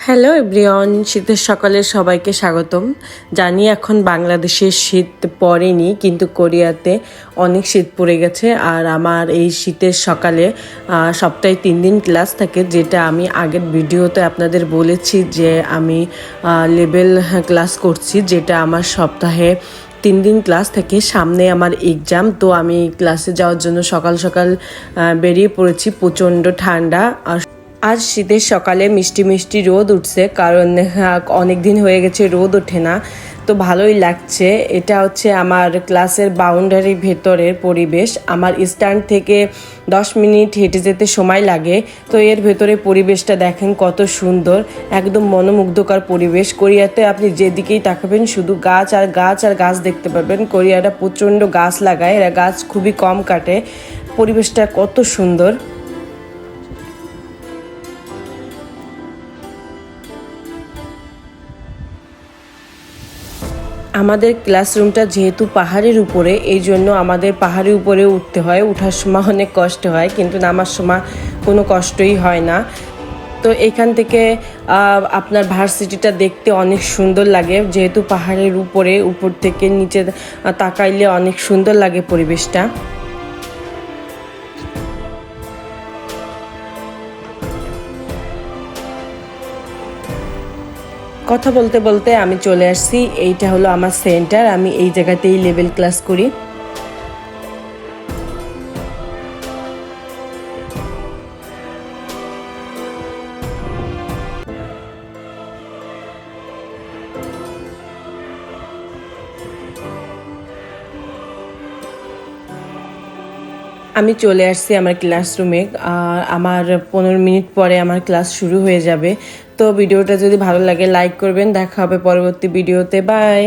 Hello everyone, শীতের সকালে সবাইকে স্বাগতম। জানি এখন বাংলাদেশে শীত পড়েনি, কিন্তু কোরিয়াতে অনেক শীত পড়ে গেছে। আর আমার এই শীতের সকালে সপ্তাহে 3 দিন ক্লাস থাকে, যেটা আমি আগের ভিডিওতে আপনাদের বলেছি যে আমি লেভেল ক্লাস করছি, যেটা আমার সপ্তাহে 3 দিন ক্লাস থাকে। সামনে আমার এক্সাম, তো আমি ক্লাসে যাওয়ার জন্য সকাল সকাল বেরিয়ে পড়েছি। প্রচণ্ড ঠান্ডা। আজ শীতের সকালে মিষ্টি মিষ্টি রোদ উঠছে, কারণ অনেক দিন হয়ে গেছে রোদ ওঠে না, তো ভালোই লাগছে। এটা হচ্ছে আমার ক্লাসের বাউন্ডারির ভেতরের পরিবেশ। আমার স্ট্যান্ড থেকে 10 মিনিট হেঁটে যেতে সময় লাগে। তো এর ভেতরে পরিবেশটা দেখেন কত সুন্দর, একদম মনোমুগ্ধকর পরিবেশ। কোরিয়াতে আপনি যেদিকেই তাকাবেন শুধু গাছ আর গাছ আর গাছ দেখতে পাবেন। কোরিয়াটা প্রচণ্ড গাছ লাগায়, এরা গাছ খুবই কম কাটে। পরিবেশটা কত সুন্দর। আমাদের ক্লাসরুমটা যেহেতু পাহাড়ের উপরে, এই জন্য আমাদের পাহাড়ের উপরে উঠতে হয়। ওঠার সময় অনেক কষ্ট হয়, কিন্তু নামার সময় কোনো কষ্টই হয় না। তো এখান থেকে আপনার ভার্সিটিটা দেখতে অনেক সুন্দর লাগে, যেহেতু পাহাড়ের উপরে, উপর থেকে নিচে তাকাইলে অনেক সুন্দর লাগে পরিবেশটা। কথা বলতে বলতে আমি চলে আসছি। এইটা হলো আমার সেন্টার, আমি এই জায়গাতেই লেভেল ক্লাস করি। আমি চলে আসছি আমার ক্লাসরুমে। আমার 15 মিনিট পরে আমার ক্লাস শুরু হয়ে যাবে। তো ভিডিওটা যদি ভালো লাগে লাইক করবেন। দেখা হবে পরবর্তী ভিডিওতে। বাই।